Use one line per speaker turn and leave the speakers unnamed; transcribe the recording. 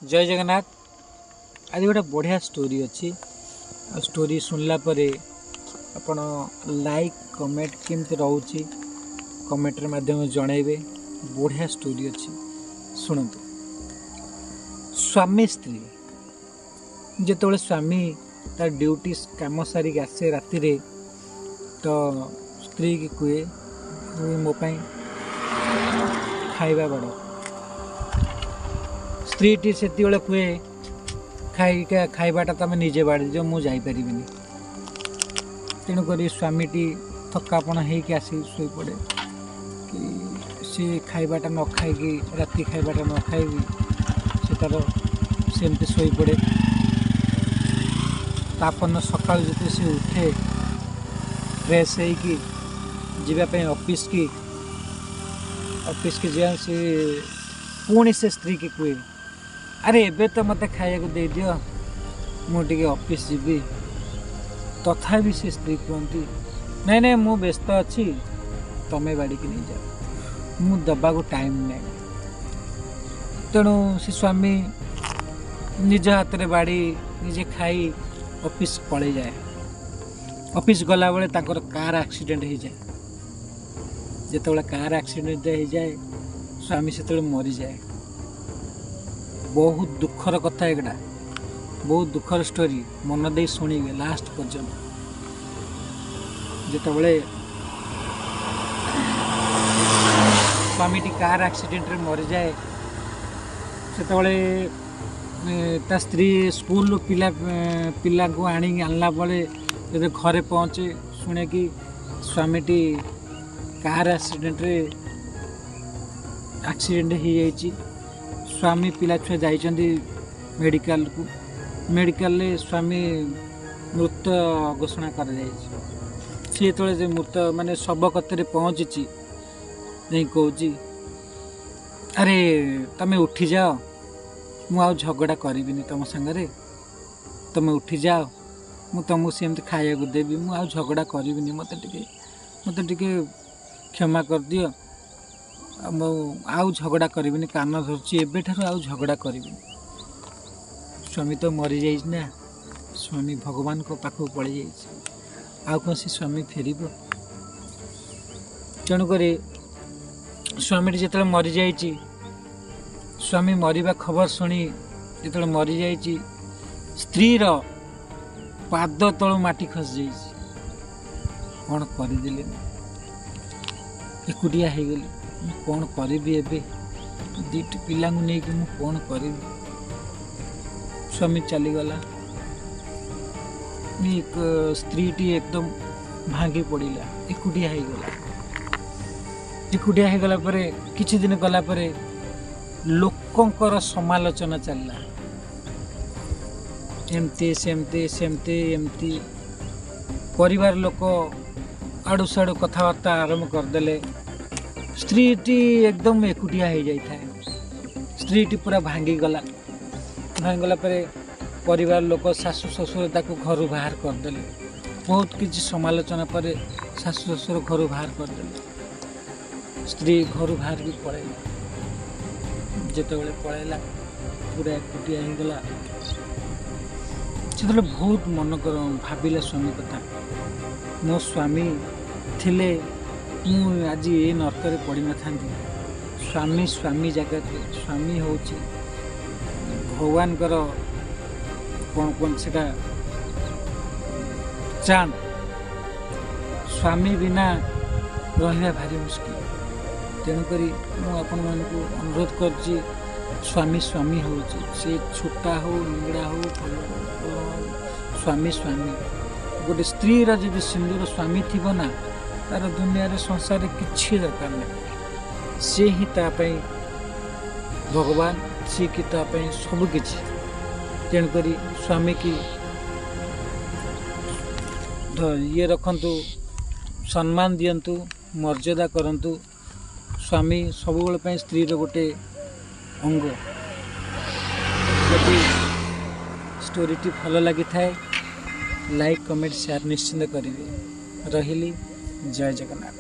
जय जगन्नाथ। आज गोटे बढ़िया स्टोरी अच्छी। स्टोरी सुनला परे आपण लाइक कमेंट केमती रोचे कमेंट माध्यम जनइबे। बढ़िया स्टोरी अच्छी शुणु। स्वामी स्त्री जिते स्वामी तार ड्यूटी काम सारिक आसे राति तो स्त्री की कहे मो खाଇବା बड़। स्त्री टी से कहे खाइबाटा तुम निजे बाड़ी जो मुझे तेणुक स्वामी टी थकापण होगी आसिक शोई पड़े कि सी खाइबाटा न खाई राति खाइबाटा न खाई से तार सेमती शोई पड़े। तापन सका जो से उठे फ्रेश होगी जीवाई ऑफिस की जा सी पुणी से स्त्री की कहे अरे एबे तो मत खाया दे दियो मुझे ऑफिस जीवी। तथापि से स्त्री कहती नहीं नहीं मु व्यस्त अच्छी तमें बाड़ी की नहीं जाओ मु दबा को टाइम नहीं। तेणु से स्वामी निज हाथ में बाड़ी निजे खाई ऑफिस पड़े जाए। ऑफिस गला बेले तांकर कार एक्सीडेंट हो जाए। जिते कार एक्सीडेंट हो जाए स्वामी से मरी जाए। बहुत दुखर कथा एगुड़ा, बहुत दुखर स्टोरी। मन दे शुणिबे लास्ट पर्यंत। जिते स्वामी टी कार एक्सीडेंट रे मरी जाए से स्त्री स्कूल पिला को आनला बेले जब घरे पहुँचे शुणे कि स्वामी टी कार एक्सीडेंट हो जाइए। स्वामी पिला छुआ जाइछन्ति मेडिकल को। मेडिकल ले स्वामी मृत घोषणा कर सी तो मृत माने शव कतरे पहुँची नहीं कहूँ अरे तमें उठी जाओ मु झगड़ा करी तुम सागरे तुम उठी जाओ मु तुमको सेमती खाया देवी मु झगड़ा करी मत टे क्षमा कर दियो आउ झगड़ा करी कान धरची एबेठार आउ झगड़ा करी। स्वामी तो मरी जाइए ना स्वामी भगवान को पाखक पड़ जाइए कौन से स्वामी फेर। तेणुक स्वामी जिते मरी जाइए स्वामी मरवा खबर शुणी जिते मरी जाइए स्त्री पाद तलू माटी खस जा कौन करदे एकुटिया हो गली कौन करी एबे दीट पिला नहीं कि कौन करी। स्वामी चलीगला। एक स्त्री टी एकदम भांगी पड़ा एकुटिया हो गला। एकुटिया हो गला परे किछि दिन गला परे लोकंकर समालोचना चलला एमती सेमती सेमती एमती परिवार लोक आड़ू साड़ू कथबार्ता आरंभ करदे। स्त्री टी एकदम एकुटिया हो जाए। स्त्री टी पूरा भांगीगला। भांगीगला परिवार लोक सासु ससुर ताको घर बाहर करदे। बहुत किसी समालोचना पर सासु ससुर घर बाहर करदे। स्त्री घर बाहर भी पड़ेगा। जिते पड़ेगा पूरा एकुटिया हो गला। से बहुत मन कर भाविला स्वामी कथा मो स्वामी थिले मु आज ये नरक पड़ी न था। स्वामी स्वामी जगह स्वामी हूँ भगवान कौन कौन से चांद। स्वामी बिना रहा भारी मुश्किल। तेणुक मुझे अनुरोध कर स्वामी स्वामी हूँ से छोटा हो निगड़ा हो स्वामी स्वामी गोटे स्त्री जब सिंदूर स्वामी थी ना तार दुनिया रे संसार किसी दरकार नहीं। सी ही तापाई भगवान सी कि तापाई सब किछि। तेणुक स्वामी की ये रखंतु सम्मान दियंतु मर्यादा करंतु। स्वामी सब बेले स्त्री रो गोटे अंग। यदि स्टोरी टी भल लगी थाए लाइक कमेंट शेयर निश्चिंत करेंगे। रही जय जगन्नाथ।